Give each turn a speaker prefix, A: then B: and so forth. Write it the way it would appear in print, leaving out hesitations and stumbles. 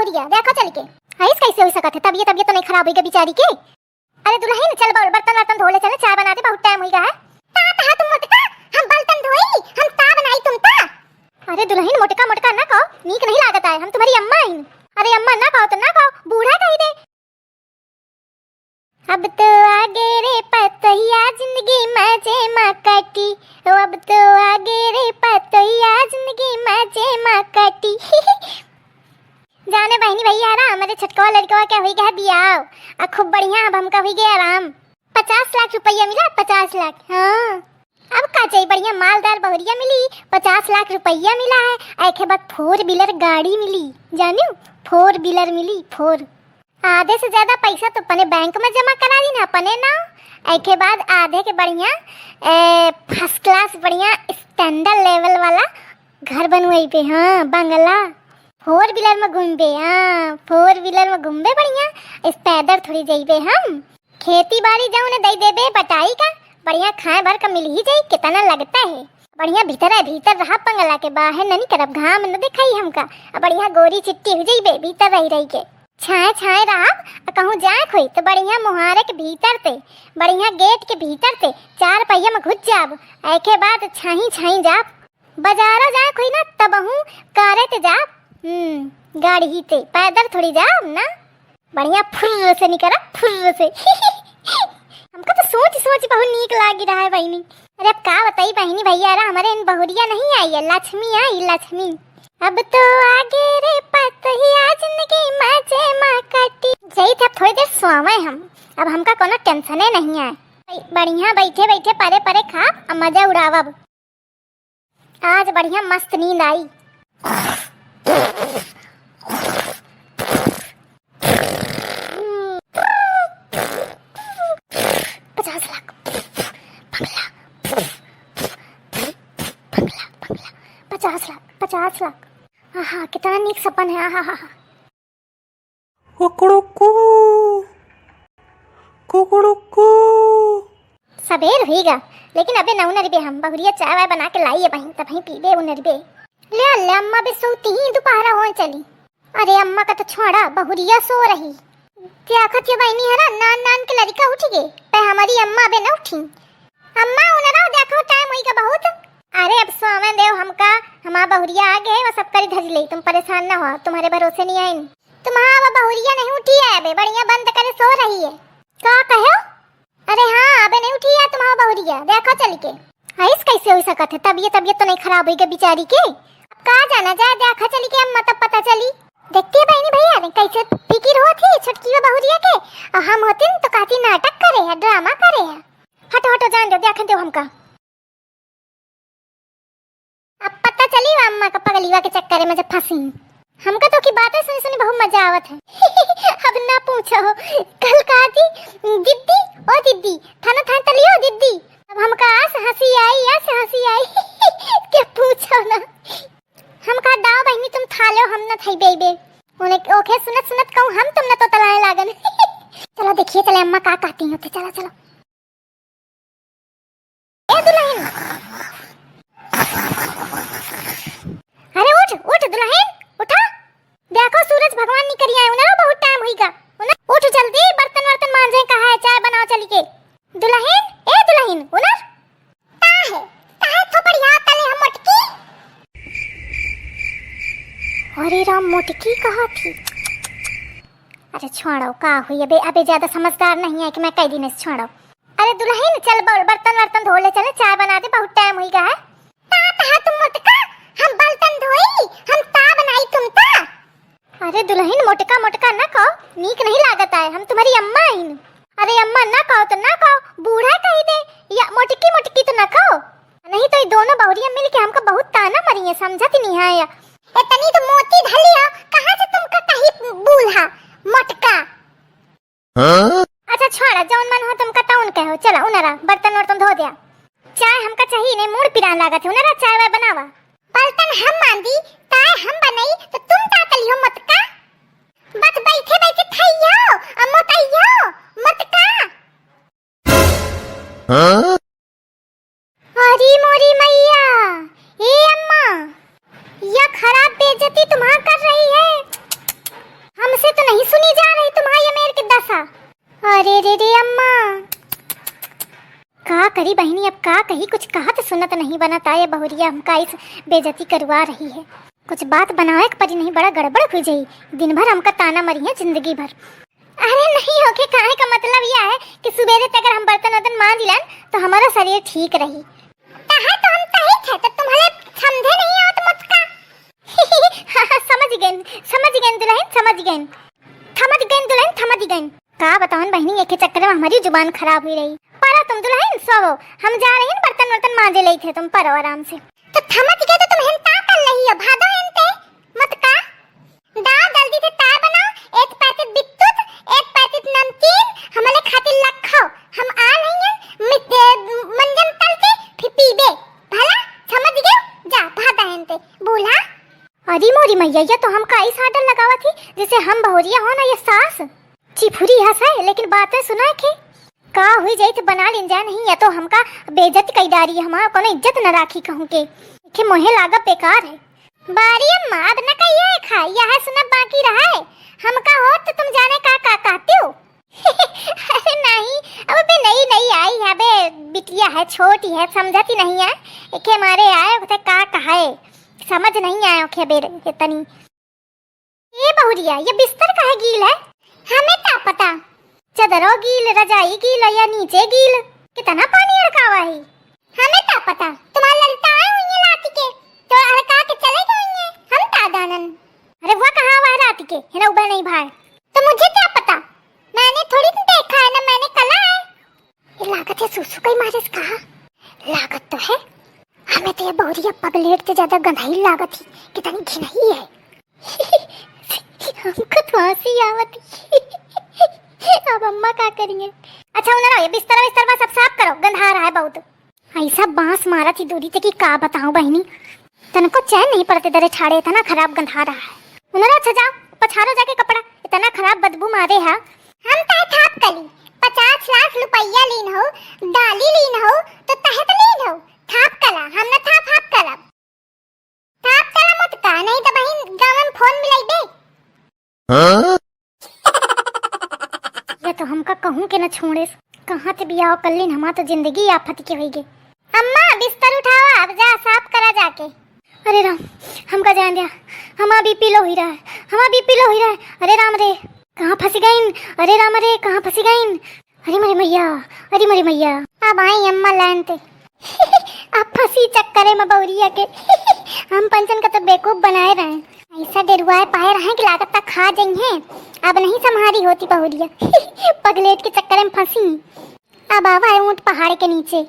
A: बहुरिया देखो चल के। ऐस कैसे हो सकत है? तबीयत तो नहीं खराब होई बेचारी के। अरे दुल्हन चल बर्तन वर्तन धो ले, चले चाय बना दे, बहुत टाइम होई गा है। ता तुम मोटका हम बर्तन धोई, हम ता बनाई तुम ता। अरे दुल्हन मोटका मोटका ना कहो, नीक नहीं लागत है, हम तुम्हारी अम्मा हईं। अरे अम्मा ना कहो तो ना कहो, बूढ़ा कही दे। अब तो आगे रे पतैया जिंदगी मजे माँ काटी, अब तो आगे रे पतैया जिंदगी मजे माँ काटी। जाने बहनी भैया रा हमारे छटकवा लड़कवा क्या हुई गया बियाह, अब खूब बढ़िया, अब हमका हुई गया आराम। 50 लाख रुपया मिला, 50 लाख। हाँ अब का चाहिए, बढ़िया मालदार बहुरिया मिली, 50 लाख रुपया मिला है। एक बाद 4 व्हीलर गाड़ी मिली, जानू 4 व्हीलर मिली, 4। आधे से ज्यादा पैसा तो अपने बैंक में जमा करा दी ना अपने ना। एक बाद आधे के बढ़िया फर्स्ट क्लास बढ़िया स्टैंडर्ड लेवल वाला घर बनवाई पे। हाँ बंगला, 4 व्हीलर में घूमबे। हाँ 4 व्हीलर में घूमबे बढ़िया, इस पैदल थोड़ी जाइबे। हम खेती बाड़ी जाऊँ ने दे देबे बटाई का, बढ़िया खाए भर का मिल ही जाई। कितना लगता है बढ़िया, भीतर है भीतर रहा बंगला के, बाहर नहीं करब, घाम न दिखाई हमका। बढ़िया गोरी चिट्टी हो जाइबे भीतर रही रही के, छाए छाए रहा। कहूँ जाए खोई तो बढ़िया मुहारे के भीतर ते, बढ़िया गेट के भीतर ते 4 पहिया में घुस जाब। एक बाद छाही छाही जाब, बाजारों जाए खोई ना तब हूँ कारे ते जाब। गाड़ी ही ते, पैदल थोड़ी जाब ना, बढ़िया फुर्र से निकला, फुर्र से। हमको तो सोच सोच बहुत नीक लागी रहा है बहनी। अरे अब का बताई बहनी भैया रा, हमारे इन बहुरिया नहीं आई है, लक्ष्मी आई लक्ष्मी। अब तो आगे रे पतैया जिंदगी मजे माँ काटी। सही था, थोड़ी देर सोवे हम, अब हमका कोनो टेंशन नहीं है। बढ़िया बैठे बैठे परे परे खा अब मजा उड़ावब। आज बढ़िया मस्त नींद आई। 50 लाख बंगला, बंगला बंगला, 50 लाख 50 लाख। हाँ कितना नीक सपन है। हाँ हाँ सबेर होगा, लेकिन अबे नौ नरबे हम बहुरिया चाय वाय बना के लाई है बहन, तब ही पीबे वो नरबे। ले ले अम्मा बे सोती ही दोपहरा हो चली। अरे अम्मा का तो छोड़ा, बहुरिया सो रही। क्या खत ये बहनी है ना, नान नान के लड़का उठ गए पे, हमारी अम्मा बे न उठी। अम्मा उनरा देखो टाइम होई का बहुत। अरे अब सोवे देव हमका, हमारा बहुरिया आ गए, वो सब करी धज ले, तुम परेशान ना हो, तुम्हारे भरोसे नहीं आई। तुम्हारा बहुरिया नहीं उठी है अबे, बढ़िया बंद करे सो रही है। क्या कहो? अरे हाँ अबे नहीं उठी है तुम्हारा बहुरिया, देखो चल के। ऐस कैसे हो सकत है? तबीयत तो नहीं खराब हुई गई बेचारी के। अब कहाँ जाना जाए, देखा चली के अम्मा तब पता चली। देखती है बहनी भैया ने कैसे फिकिर हो थी छुटकी बहुरिया के, और हम होते तो काफी नाटक करे है, ड्रामा करे है। हटो हटो जान दो, देख दो हमका। अब पता चली अम्मा का पगलीवा के चक्कर में जब फंसी। हमका तो की बातें सुनी सुनी बहुत मजा आवत है। अब ना पूछो, कल कहा थी दीदी ओ दीदी थाना थान तलियो दीदी, अब हमका आस हंसी आई। क्या पूछो ना, हम कहा दाव बहनी तुम था लो, हम न थई बेबे उन्हें ओखे सुनत कहूं हम, तुम न तो तलाए लागन। चलो देखिए चले अम्मा का कहती होते, चलो चलो। ए दुल्हन, अरे उठ उठ दुल्हन उठा, देखो सूरज भगवान निकल आए ना, बहुत टाइम होईगा। उठ जल्दी, बर्तन वर्तन मांजे, कहा है चाय बनाओ चली के। दुल्हन ए दुल्हन उनर ता है थोपड़िया तले हम मोटकी। अरे राम मोटकी कहा थी? अरे छोड़ो का हुई, अबे ज्यादा समझदार नहीं है कि मैं कई दिन से छोड़ो। अरे दुल्हन चल बर्तन वर्तन धो ले, चले चाय बना दे, बहुत टाइम होईगा है। ता तुम मोटका हम बर्तन धोई, हम ता बनाई तुम ता। अरे दुल्हन मोटका मोटका ना कहो, नीक नहीं लागत है, हम तुम्हारी अम्मा हईं। अरे अम्मा ना कहो तो ना कहो, बूढ़ा कही दे, या मोटकी मोटकी तो ना कहो, नहीं तो ये दोनों बहुरिया मिल के हमको बहुत ताना मरी है, समझत नहीं है। इतनी तो मोती धली हो, कहां से तुमका कहीं बूढ़ा मोटका। अच्छा छोड़ा, जौन मन हो तुमका तौन कहो। चला उनरा बर्तन वर्तन धो दिया, चाय हमका चाहिए नहीं, मूड पिरान लागत है। उनरा चाय वाय बनावा, बर्तन हम मांदी, चाय हम बनाई, तो तुम तातली हो मटका। बस बैठे बैठे थैयो अमोतैयो मटका। अरे मोरी मैया, ए अम्मा, यह खराब बेइज्जती तुम्हां कर रही है। करी बहनी, अब का कही, कुछ कहा तो सुनत नहीं बनता। ये बहुरिया हमका इस बेइज्जती करवा रही है। कुछ बात बनावे परी नहीं, बड़ा गड़बड़ हो जाई। दिन भर हमका ताना मरी है जिंदगी भर। अरे नहीं होके, काहे का मतलब यह है कि सुबेरे तक अगर हम बर्तन वर्तन मांज लें तो हमारा शरीर ठीक रही। कहा तो हम सही थे, तो तुम्हारे समझे नहीं हो तो मत का। समझ गए दुल्हन, समझ गए। का बताऊं बहनी, एक चक्कर में हमारी जुबान खराब हुई रही। परो तुम दुल्हन, सोवो, हम जा रहे हैं बर्तन वर्तन मांजे ले थे, तुम परो आराम से। तो समझ गए, तो तुम हिंता कर रही हो, भादो हिंते मत का। दाल जल्दी से चाय बनाओ, एक पैकेट बिस्कुट, एक पैकेट नमकीन हमारे खातिर रखो। हम आ रही हैं मंजन तल के, फिर पीबे भला, समझ गए। जा भादा हिंते बूढ़ा। अरे मोरी मैया, ये तो हमका ऐसा आर्डर लगावा थी जैसे हम बहुरिया हो ना ये सास। चिफुरी हंसाए, लेकिन बातें सुनाए के का हुई जाई तो बना लेन जा, नहीं या तो हमका बेइज्जत कई डारी, हमारा कोनो इज्जत न राखी कहूं के मोहे लागा बेकार है। बारी अम्मा अब न कहिए खा, यह सुना बाकी रहा है। हमका हो तो तुम जाने का कहते हो। अरे नहीं, अब बे नई आई है, बे बिटिया है, छोटी है, समझती नहीं है। एके मारे आए उसे का कहा है, समझ नहीं आया ओके बेर इतनी। ये बहुरिया, ये बिस्तर काहे गील है? हमें क्या पता, चदरों गील, रजाई गील या नीचे गील, कितना पानी अड़कावा है, हमें क्या पता। तुम्हारे लड़का आए हुई है रात के, तो अड़का के चले गए हैं, हम तादानन। अरे वो कहाँ हुआ है रात के, है ना उबल नहीं भाई, तो मुझे क्या पता, मैंने थोड़ी देखा है ना, मैंने कला है। ये लागत है सुसु कई मारे कहा, लागत तो है, हमें तो ये बहुरिया पगलेट से ज्यादा गंधाई लागत ही, कितनी घिनाई है। हमको तो हंसी आवती। अब अम्मा क्या करेंगे। अच्छा उन्हें ये बिस्तर सब साफ करो, गंधा रहा है बहुत। ऐसा बांस मारा थी दूरी से कि का बताऊं बहनी, तनको चैन नहीं पड़ते दरे छाड़े, इतना खराब गंधा रहा है। उन्हें अच्छा जाओ पछाड़ो जाके कपड़ा, इतना खराब बदबू मारे है। हम तय थाप कली 50 लाख रुपया लीन हो, डाली लीन हो तो तहत लीन हो, थाप कला हमने थाप कला मत का, नहीं तो बहन गांव में फोन मिलाई दे। ये तो हमका कहूं के न छोड़े, कहां ते बियाह कर लीन, हमार तो जिंदगी आफत की होई गे। अम्मा बिस्तर उठाओ, अब जा साफ करा जाके। अरे राम, हमका जान दिया, हमारा बीपी लो ही रहा है, अरे राम रे कहां फंस गईन, अरे राम रे कहां फंस गईन, अरे मेरी मैया। अब आई अम्मा लाइन ते। अब फंसी चक्करे में बौरिया के। हम पंचन का तो बेवकूफ बनाए रहे, ऐसा डरुआए पाए रहे कि लागत तक खा जाई हैं। अब नहीं संभारी होती बहुरिया। पगलेट के चक्कर में फंसी, अब आवा है ऊंट पहाड़ के नीचे।